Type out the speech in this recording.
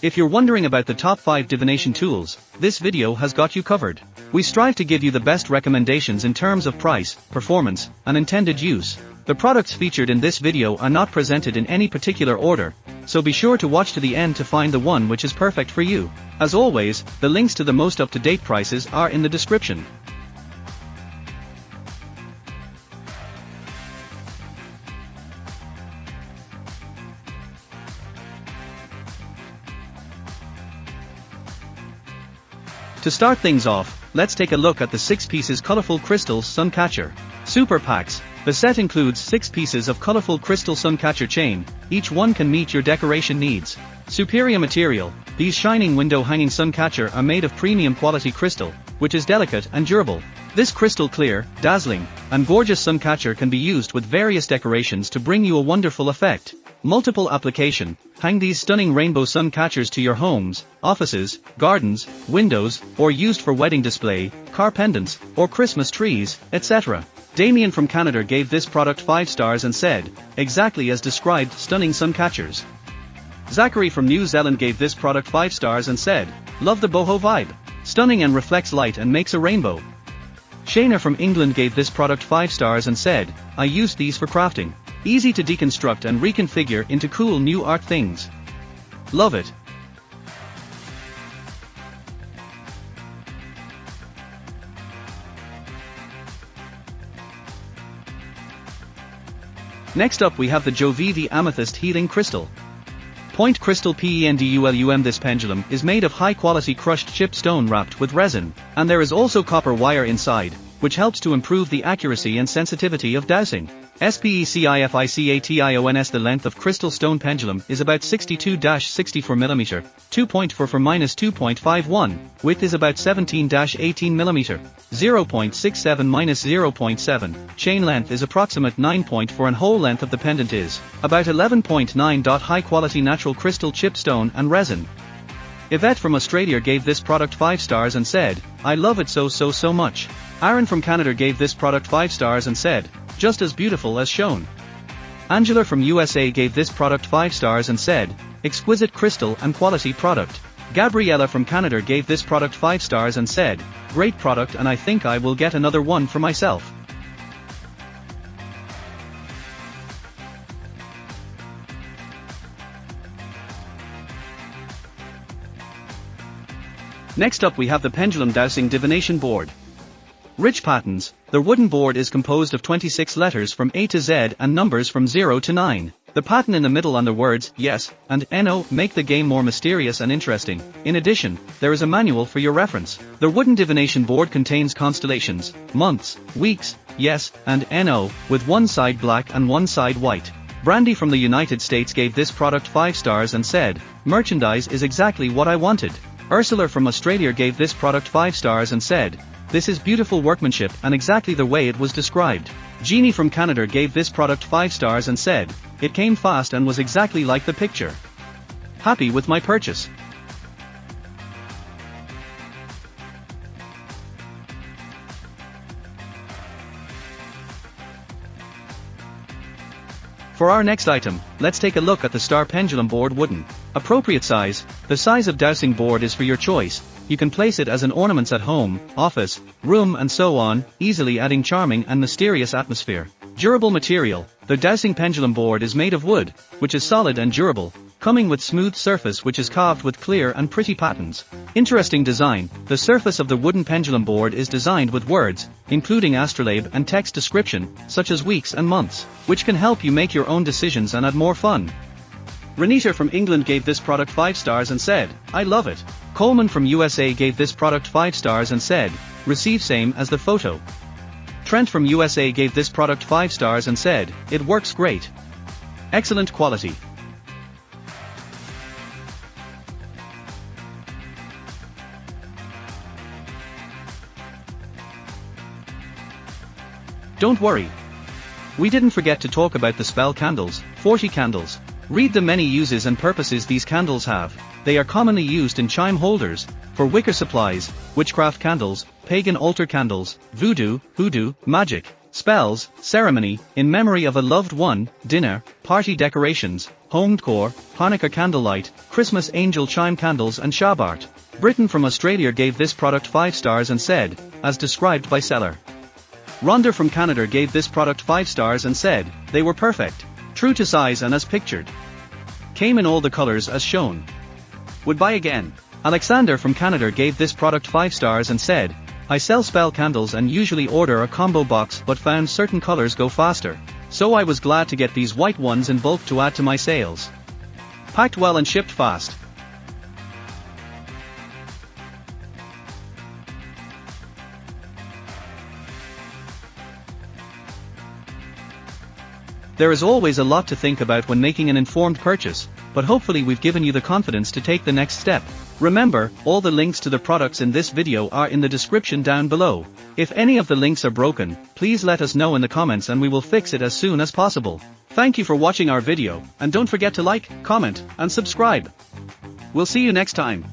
If you're wondering about the top 5 divination tools, this video has got you covered. We strive to give you the best recommendations in terms of price, performance, and intended use. The products featured in this video are not presented in any particular order, so be sure to watch to the end to find the one which is perfect for you. As always, the links to the most up-to-date prices are in the description. To start things off, let's take a look at the 6 pieces colorful crystal suncatcher super packs. The set includes 6 pieces of colorful crystal suncatcher chain, each one can meet your decoration needs. Superior material, these shining window hanging suncatcher are made of premium quality crystal, which is delicate and durable. This crystal clear, dazzling, and gorgeous suncatcher can be used with various decorations to bring you a wonderful effect. Multiple application, hang these stunning rainbow sun catchers to your homes, offices, gardens, windows, or used for wedding display, car pendants, or Christmas trees, etc. Damien from Canada gave this product 5 stars and said, exactly as described, stunning sun catchers. Zachary from New Zealand gave this product 5 stars and said, love the boho vibe. Stunning and reflects light and makes a rainbow. Shayna from England gave this product 5 stars and said, I used these for crafting. Easy to deconstruct and reconfigure into cool new art things. Love it. Next up we have the Jovivi Amethyst Healing Crystal. Point Crystal Pendulum. This pendulum is made of high-quality crushed chipped stone wrapped with resin, and there is also copper wire inside, which helps to improve the accuracy and sensitivity of dowsing. SPECIFICATIONS. The length of crystal stone pendulum is about 62-64 mm, 2.4 for -2.51, width is about 17-18 mm, 0.67-0.7, chain length is approximate 9.4 and hole length of the pendant is about 11.9. High quality natural crystal chipped stone and resin. Yvette from Australia gave this product 5 stars and said, I love it so much. Aaron from Canada gave this product 5 stars and said, just as beautiful as shown. Angela from USA gave this product 5 stars and said, exquisite crystal and quality product. Gabriella from Canada gave this product 5 stars and said, great product and I think I will get another one for myself. Next up we have the Pendulum Dowsing Divination Board. Rich patterns, the wooden board is composed of 26 letters from A to Z and numbers from 0 to 9. The pattern in the middle and the words, yes, and no, make the game more mysterious and interesting. In addition, there is a manual for your reference. The wooden divination board contains constellations, months, weeks, yes, and no, with one side black and one side white. Brandy from the United States gave this product 5 stars and said, merchandise is exactly what I wanted. Ursula from Australia gave this product 5 stars and said, this is beautiful workmanship and exactly the way it was described. Jeannie from Canada gave this product 5 stars and said, it came fast and was exactly like the picture. Happy with my purchase. For our next item, let's take a look at the Star Pendulum Board Wooden. Appropriate size, the size of dowsing board is for your choice. You can place it as an ornament at home, office, room and so on, easily adding charming and mysterious atmosphere. Durable material, the dowsing pendulum board is made of wood, which is solid and durable, coming with smooth surface which is carved with clear and pretty patterns. Interesting design, the surface of the wooden pendulum board is designed with words, including astrolabe and text description, such as weeks and months, which can help you make your own decisions and add more fun. Renita from England gave this product 5 stars and said, I love it. Coleman from USA gave this product 5 stars and said, receive same as the photo. Trent from USA gave this product 5 stars and said, it works great. Excellent quality. Don't worry. We didn't forget to talk about the spell candles, 40 candles. Read the many uses and purposes these candles have. They are commonly used in chime holders, for wicker supplies, witchcraft candles, pagan altar candles, voodoo, hoodoo, magic, spells, ceremony, in memory of a loved one, dinner, party decorations, home decor, Hanukkah candlelight, Christmas angel chime candles and Shabbat. Britain from Australia gave this product 5 stars and said, as described by seller. Rhonda from Canada gave this product 5 stars and said, they were perfect, true to size and as pictured. Came in all the colors as shown. Would buy again. Alexander from Canada gave this product 5 stars and said, I sell spell candles and usually order a combo box but found certain colors go faster, so I was glad to get these white ones in bulk to add to my sales. Packed well and shipped fast. There is always a lot to think about when making an informed purchase, but hopefully we've given you the confidence to take the next step. Remember, all the links to the products in this video are in the description down below. If any of the links are broken, please let us know in the comments and we will fix it as soon as possible. Thank you for watching our video, and don't forget to like, comment, and subscribe. We'll see you next time.